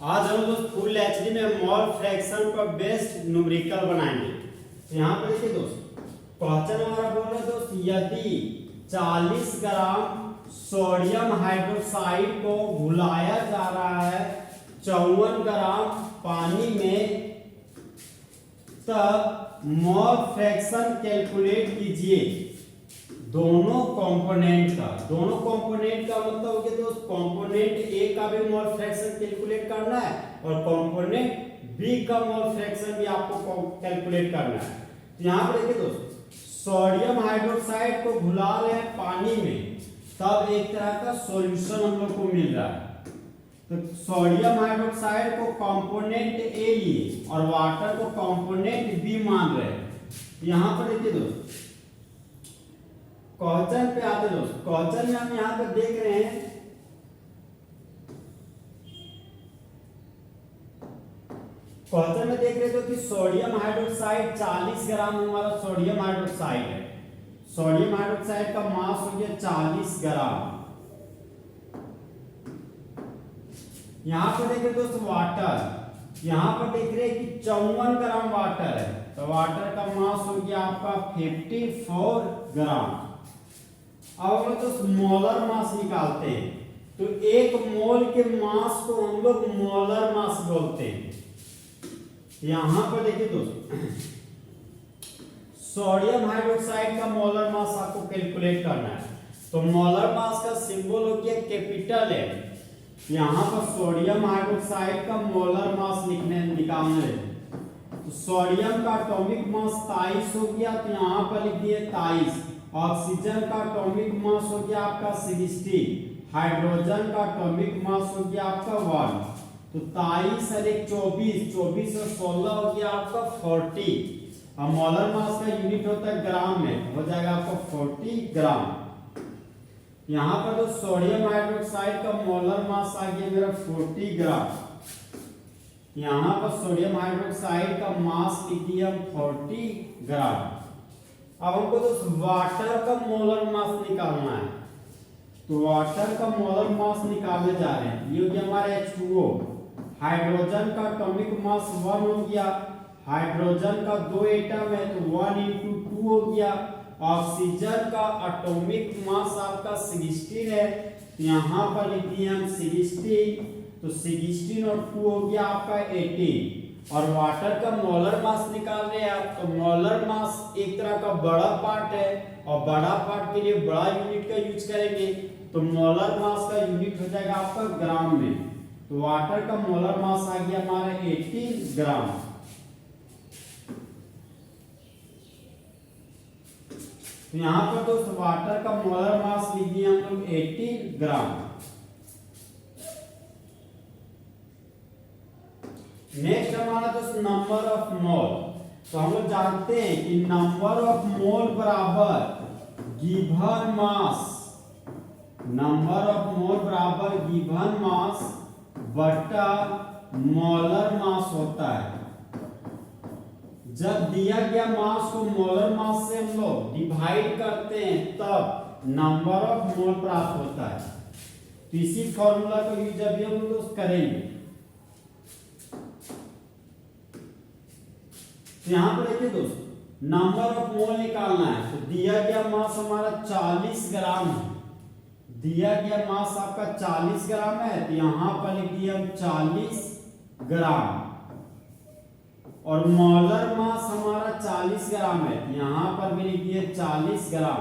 आज हम दोस्त फुल एचडी में मोल फ्रैक्शन पर बेस्ड न्यूमेरिकल बनाएंगे। तो यहाँ पर देखिए दोस्त, क्वेश्चन हमारा बोल रहा है दोस्त, यदि 40 ग्राम सोडियम हाइड्रोक्साइड को घुलाया जा रहा है 54 ग्राम पानी में, तब मोल फ्रैक्शन कैलकुलेट कीजिए दोनों कंपोनेंट का। दोनों कंपोनेंट का मतलब हो गया दोस्त, कंपोनेंट ए का भी मोल फ्रैक्शन कैलकुलेट करना है और कंपोनेंट बी का मोल फ्रैक्शन भी आपको कैलकुलेट करना है। तो यहाँ पर देखिए दोस्त, सोडियम हाइड्रोक्साइड को घुला रहे हैं पानी में, तब एक तरह का सॉल्यूशन हम लोग को मिल रहा है। तो सोडियम हाइड्रोक्साइड को कंपोनेंट ए लिए और वाटर को कंपोनेंट बी मान रहे हैं। यहाँ पर देखिए दोस्त, क्वेश्चन पे आते दोस्त, क्वेश्चन में हम यहाँ पर देख रहे हैं क्वेश्चन में देख रहे हो कि सोडियम हाइड्रोक्साइड 40 ग्राम हमारा सोडियम हाइड्रोक्साइड है। सोडियम हाइड्रोक्साइड का मास हो गया 40 ग्राम। यहाँ पर देख रहे दोस्त वाटर, यहाँ पर देख रहे हैं कि 54 ग्राम वाटर है, तो वाटर का मास हो गया आपका 54 ग्राम। अब हम लोग मोलर मास निकालते हैं, तो एक मोल के मास को हम लोग मोलर मास बोलते हैं। यहां पर देखिए दोस्तों, सोडियम हाइड्रोक्साइड का मोलर मास आपको कैलकुलेट करना है। तो मोलर मास का सिंबल हो गया कैपिटल है। यहां पर सोडियम हाइड्रोक्साइड का मोलर मास निकालना है। तो सोडियम का एटॉमिक मास 23 हो गया, तो यहां पर लिख दिए 23। ऑक्सीजन का एटॉमिक मास हो गया आपका 60, हाइड्रोजन का एटॉमिक मास हो गया आपका 1। तो 23 और 1 24, 24 और 16 हो गया आपका 40। अब मोलर मास का यूनिट होता है ग्राम में, हो जाएगा आपका 40 ग्राम। यहाँ पर तो सोडियम हाइड्रोक्साइड का मोलर मास आ गया मेरा 40 ग्राम। यहाँ पर सोडियम हाइड्रोक्साइड का मास लिख दिया 40 ग्राम। अब हमको दोस्त वाटर का मोलर मास निकालना है, तो वाटर का मोलर मास निकालने जा रहे हैं। ये हो गया हमारा H2O। हाइड्रोजन का एटॉमिक मास 1 हो गया, हाइड्रोजन का 2 एटम है तो 1 × 2 हो गया। ऑक्सीजन का एटॉमिक मास आपका 16 है, यहाँ पर लिख दिए हम 16, तो 16 और 2 हो गया आपका 18। और वाटर का मोलर मास निकाल रहे हैं आप, तो मोलर मास एक तरह का बड़ा पार्ट है और बड़ा पार्ट के लिए बड़ा यूनिट का यूज करेंगे, तो मोलर मास का यूनिट हो जाएगा आपका ग्राम में। तो वाटर का मोलर मास आ गया हमारा 18 ग्राम। तो यहाँ पर दोस्त वाटर का मोलर मास लिख दिए हम लोग 18 ग्राम। नेक्स्ट हमारा दोस्त नंबर ऑफ मोल। तो हम लोग जानते हैं कि नंबर ऑफ मोल बराबर गिवन मास, नंबर ऑफ मोल बराबर गिवन मास बटा मोलर मास होता है। जब दिया गया मास को मोलर मास से हम लोग डिवाइड करते हैं, तब नंबर ऑफ मोल प्राप्त होता है। तो इसी फॉर्मूला को यूज अभी हम लोग करेंगे। तो यहाँ पर देखिए दोस्त, नंबर ऑफ मोल निकालना है, तो दिया गया मास हमारा 40 ग्राम है। दिया गया मास आपका 40 ग्राम है, तो यहाँ पर लिख दिया हम 40 ग्राम। और मोलर मास हमारा 40 ग्राम है, तो यहाँ पर भी लिख दिया 40 ग्राम।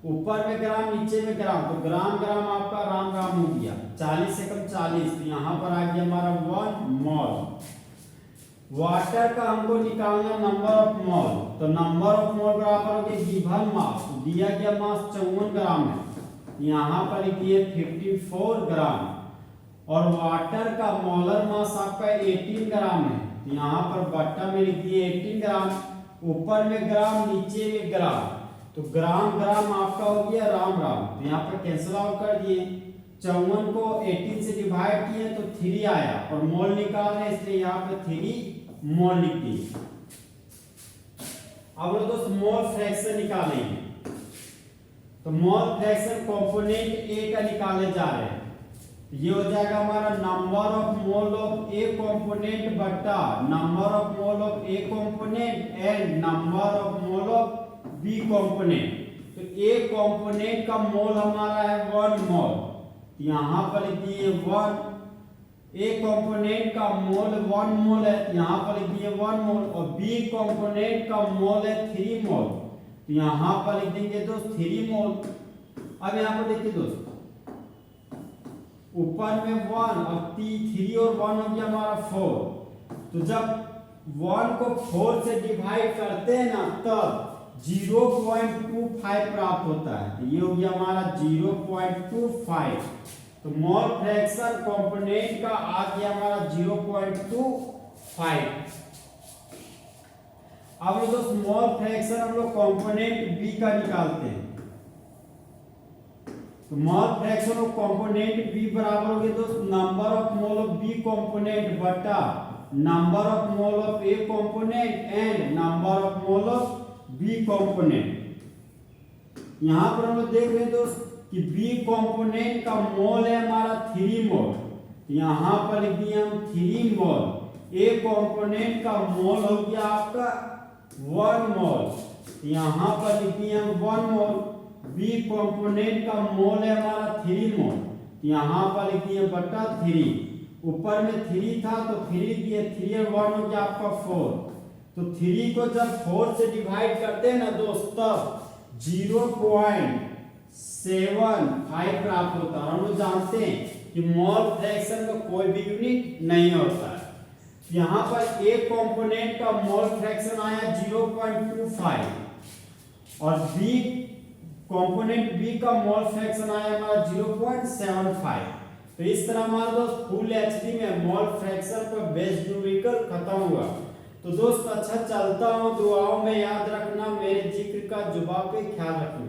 ऊपर में ग्राम, नीचे में ग्राम, तो ग्राम ग्राम आपका राम राम हो गया। 40 से कम 40, तो यहाँ पर आ गया हमारा 1 मोल। वाटर का हमको निकालना नंबर ऑफ मोल, तो नंबर ऑफ मोल बराबर हो गया गिवन मास। दिया गया मास 54 ग्राम है, यहाँ पर लिखिए 54 ग्राम। और वाटर का मोलर मास आपका 18 ग्राम है, यहाँ पर बट्टा में लिख दिए 18 ग्राम। ऊपर में ग्राम, नीचे में ग्राम, तो ग्राम ग्राम आपका हो गया राम राम। तो यहाँ पर कैंसिल आउट कर दिए, 54 को 18 से डिवाइड किए तो 3 आया, और मोल निकाल रहे इसलिए यहाँ पे 3 मोल लिख दिए। अब लोग दोस्त मोल फ्रैक्शन निकालेंगे। तो मोल फ्रैक्शन कंपोनेंट ए का निकालने जा रहे हैं। ये हो जाएगा हमारा number of mole of A component बटा number of mole of A component and number of mole of B component. तो ए कंपोनेंट का मोल हमारा है 1 मोल, यहाँ पर लिख दिए 1। ए कंपोनेंट का मोल 1 मोल है, यहाँ पर लिख दिए 1 मोल। और बी कंपोनेंट का मोल है 3 मोल, तो यहाँ पर लिख देंगे दोस्त 3 मोल। अब यहाँ पर देखिए दोस्त, ऊपर में 1 और 3 और 1 हो गया हमारा 4। तो जब 1 को 4 से डिवाइड करते हैं ना तब 0.25 प्राप्त होता है। तो ये हो गया हमारा 0.25। तो मोल फ्रैक्शन कंपोनेंट का आ गया हमारा 0.25। अब लोग दोस्त मोल फ्रैक्शन हम लोग कंपोनेंट बी का निकालते हैं। तो mole fraction of component B बराबर हो गया दोस्त number of mole of B component बटा number of mole of A component and number of mole of B component. यहां पर हम लोग देख रहे हैं दोस्त कि बी कंपोनेंट का मोल है हमारा 3 मोल, यहां पर लिख दिए हम 3 मोल। ए कंपोनेंट का मोल हो गया आपका 1 मोल, यहां पर लिख दिए हम 1 मोल। बी कंपोनेंट का मोल है हमारा 3 मोल, यहां पर लिख दिए बटा 3। ऊपर में 3 था तो 3 दिए, 3 और 1 हो गया आपका 4। तो 3 को जब 4 से डिवाइड करते हैं ना दोस्त तब 0.75 प्राप्त होता है। हम लोग जानते हैं कि मोल फ्रैक्शन का कोई भी यूनिट नहीं होता है। यहाँ पर ए कंपोनेंट का मोल फ्रैक्शन आया 0.25 और बी कंपोनेंट बी का मोल फ्रैक्शन आया हमारा 0.75। तो इस तरह हमारा दोस्त फुल एचडी में मोल फ्रैक्शन पर बेस्ड न्यूमेरिकल खत्म हुआ। तो दोस्त अच्छा चलता हूँ, दुआओं में याद रखना, मेरे जिक्र का जुबान पे ख्याल रखना।